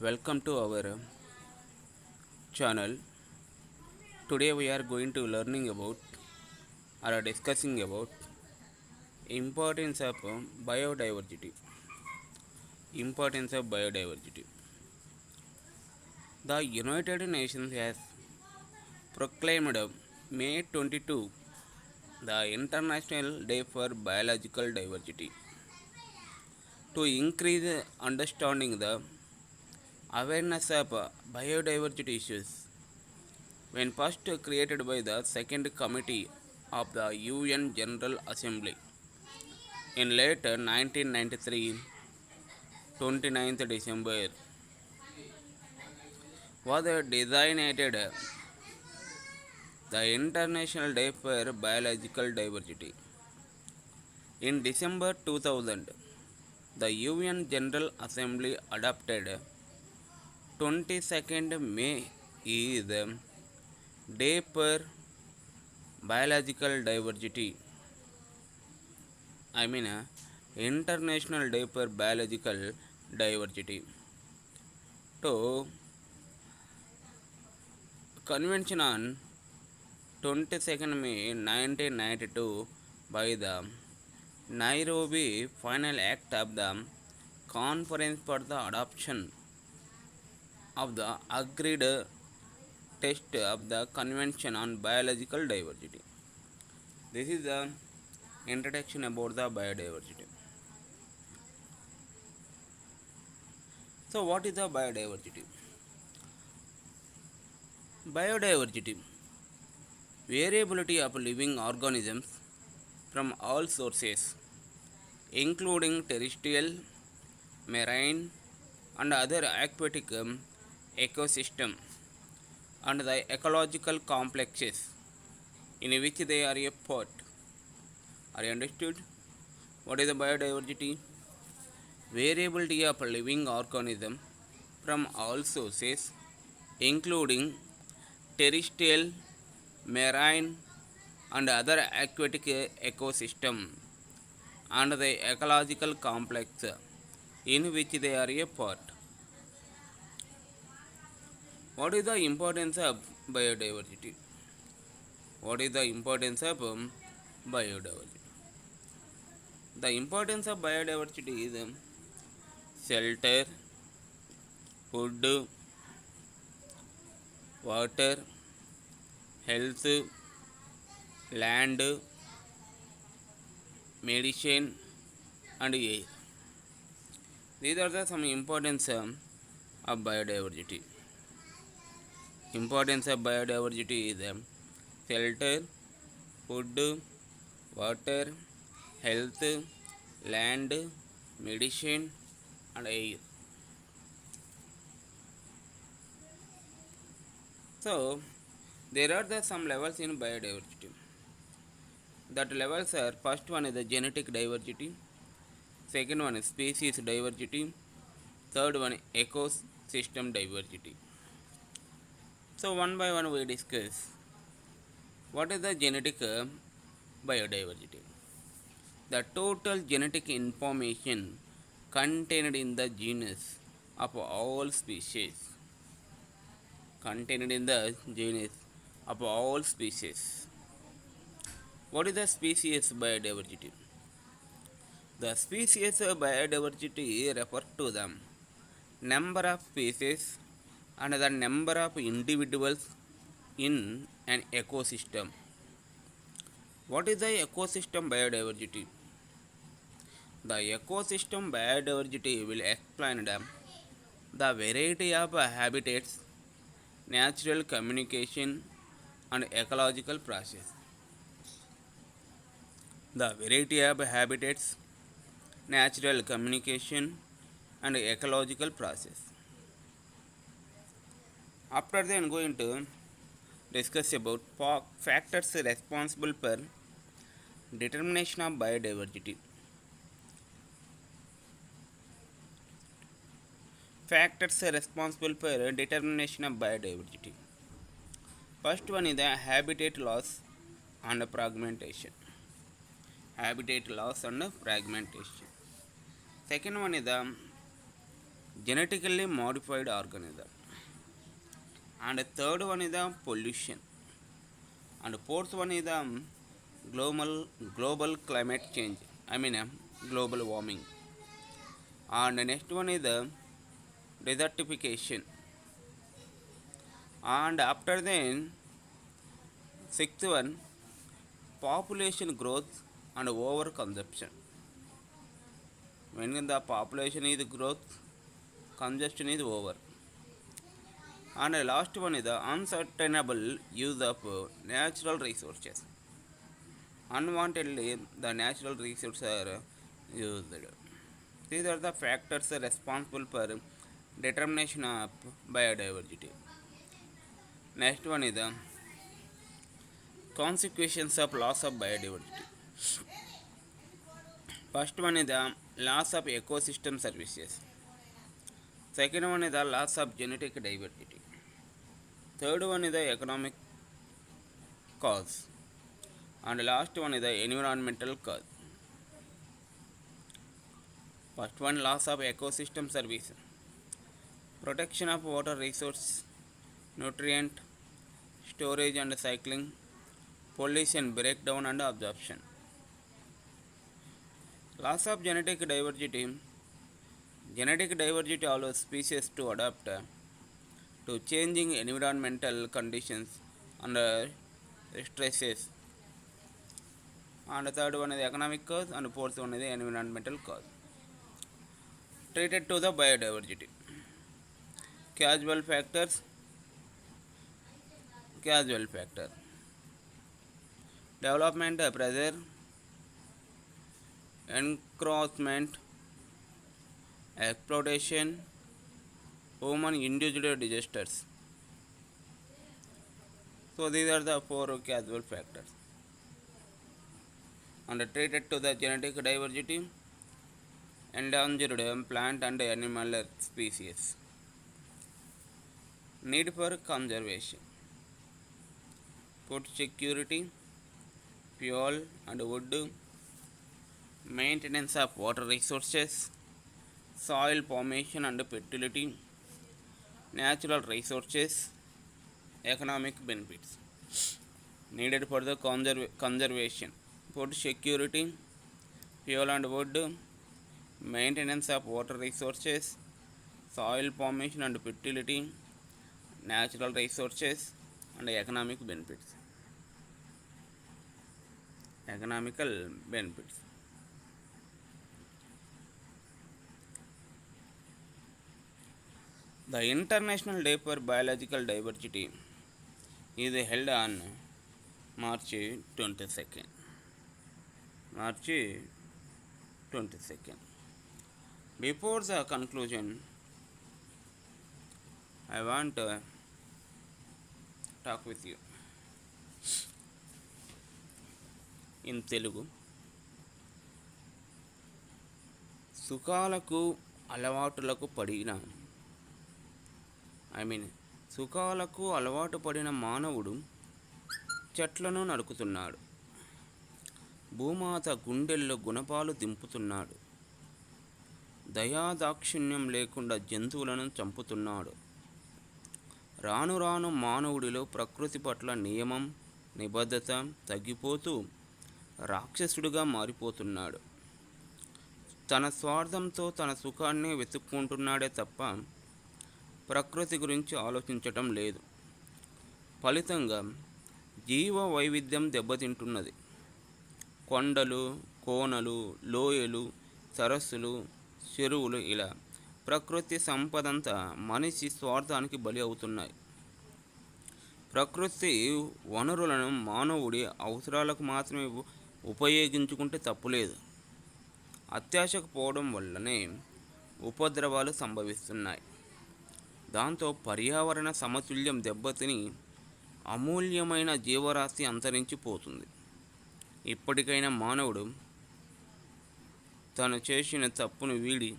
Welcome to our channel. Today we are going to learning about or discussing about importance of biodiversity. Importance of biodiversity. The United Nations has proclaimed May 22 the International Day for Biological Diversity to increase understanding the awareness of biodiversity issues. When first created by the Second Committee of the UN General Assembly in late 1993, 29th December, was designated the International Day for Biological Diversity. In December 2000, the UN General Assembly adopted 22nd May is Day for Biological Diversity. I mean, International Day for Biological Diversity. To convention on 22nd May 1992 by the Nairobi Final Act of the Conference for the Adoption of the Agreed Text of the Convention on Biological Diversity. This is the introduction about the biodiversity. So, what is the biodiversity? Biodiversity, variability of living organisms from all sources, including terrestrial, marine, and other aquatic ecosystem, and the ecological complexes in which they are a part. Are you understood? What is the biodiversity? Variability of living organism from all sources, including terrestrial, marine, and other aquatic ecosystem, and the ecological complex in which they are a part. What is the importance of biodiversity? What is the importance of biodiversity? The importance of biodiversity is shelter, food, water, health, land, medicine, and air. These are the some importance of biodiversity. Importance of biodiversity is shelter, food, water, health, land, medicine, and air. So, there are some levels in biodiversity. That levels are: first one is the genetic diversity, second one is species diversity, third one ecosystem diversity. So, one by one we discuss what is the genetic biodiversity. The total genetic information contained in the genus of all species. Contained in the genus of all species. What is the species biodiversity? The species biodiversity refers to the number of species and the number of individuals in an ecosystem. What is the ecosystem biodiversity? The ecosystem biodiversity will explain the variety of habitats, natural communication, and ecological process. The variety of habitats, natural communication, and ecological process. After that, I am going to discuss about factors responsible for determination of biodiversity. Factors responsible for determination of biodiversity. First one is the habitat loss and fragmentation. Habitat loss and fragmentation. Second one is genetically modified organism. And third one is the pollution. And fourth one is the global climate change. I mean global warming. And the next one is the desertification. And after then, sixth one, population growth and overconsumption. When the population is growth, consumption is over. And the last one is the unsustainable use of natural resources. Unwantedly, the natural resources are used. These are the factors responsible for determination of biodiversity. Next one is the consequences of loss of biodiversity. First one is the loss of ecosystem services. Second one is the loss of genetic diversity. Third one is the economic cause. And last one is the environmental cause. First one, loss of ecosystem service. Protection of water resource, nutrient, storage and cycling, pollution, breakdown and absorption. Loss of genetic diversity. Genetic diversity allows species to adapt to changing environmental conditions under stresses. And the third one is the economic cause, and the fourth one is the environmental cause. Treated to the biodiversity. Casual factors. Casual factor. Development pressure, encroachment, exploitation, human induced disasters. So these are the four casual factors. And treated to the genetic diversity, endangered plant and animal species. Need for conservation. Food security, fuel and wood, maintenance of water resources, soil formation and fertility, natural resources, economic benefits. Needed for the conservation. Food security, fuel and wood, maintenance of water resources, soil formation and fertility, natural resources and economic benefits. Economical benefits. The International Day for Biological Diversity is held on March 22nd. March 22nd. Before the conclusion, I want to talk with you in Telugu. సుఖాలకు అలవాటులకు పడిన సుఖాలకు అలవాటు పడిన మానవుడు చెట్లను నరుకుతున్నాడు. భూమాత గుండెల్లో గుణపాలు దింపుతున్నాడు. దయాదాక్షిణ్యం లేకుండా జంతువులను చంపుతున్నాడు. రాను రాను మానవుడిలో ప్రకృతి పట్ల నియమం, నిబద్ధత తగ్గిపోతూ రాక్షసుడిగా మారిపోతున్నాడు. తన స్వార్థంతో తన సుఖాన్ని వెతుక్కుంటున్నాడే తప్ప ప్రకృతి గురించి ఆలోచించటం లేదు. ఫలితంగా జీవ వైవిధ్యం దెబ్బతింటున్నది. కొండలు, కోనలు, లోయలు, సరస్సులు, చెరువులు ఇలా ప్రకృతి సంపదంతా మనిషి స్వార్థానికి బలి అవుతున్నాయి. ప్రకృతి వనరులను మానవుడి అవసరాలకు మాత్రమే ఉపయోగించుకుంటే తప్పులేదు. అత్యాశకు పోవడం వల్లనే ఉపద్రవాలు సంభవిస్తున్నాయి. దాంతో పర్యావరణ సమతుల్యం దెబ్బతిని అమూల్యమైన జీవరాశి అంతరించిపోతుంది. ఇప్పటికైనా మానవుడు తను చేసిన తప్పును వీడి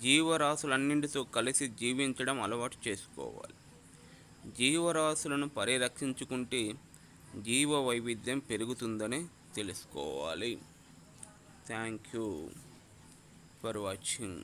జీవరాశులన్నింటితో కలిసి జీవించడం అలవాటు చేసుకోవాలి. జీవరాశులను పరిరక్షించుకుంటే జీవ వైవిధ్యం పెరుగుతుందని తెలుసుకోవాలి. Thank you for watching.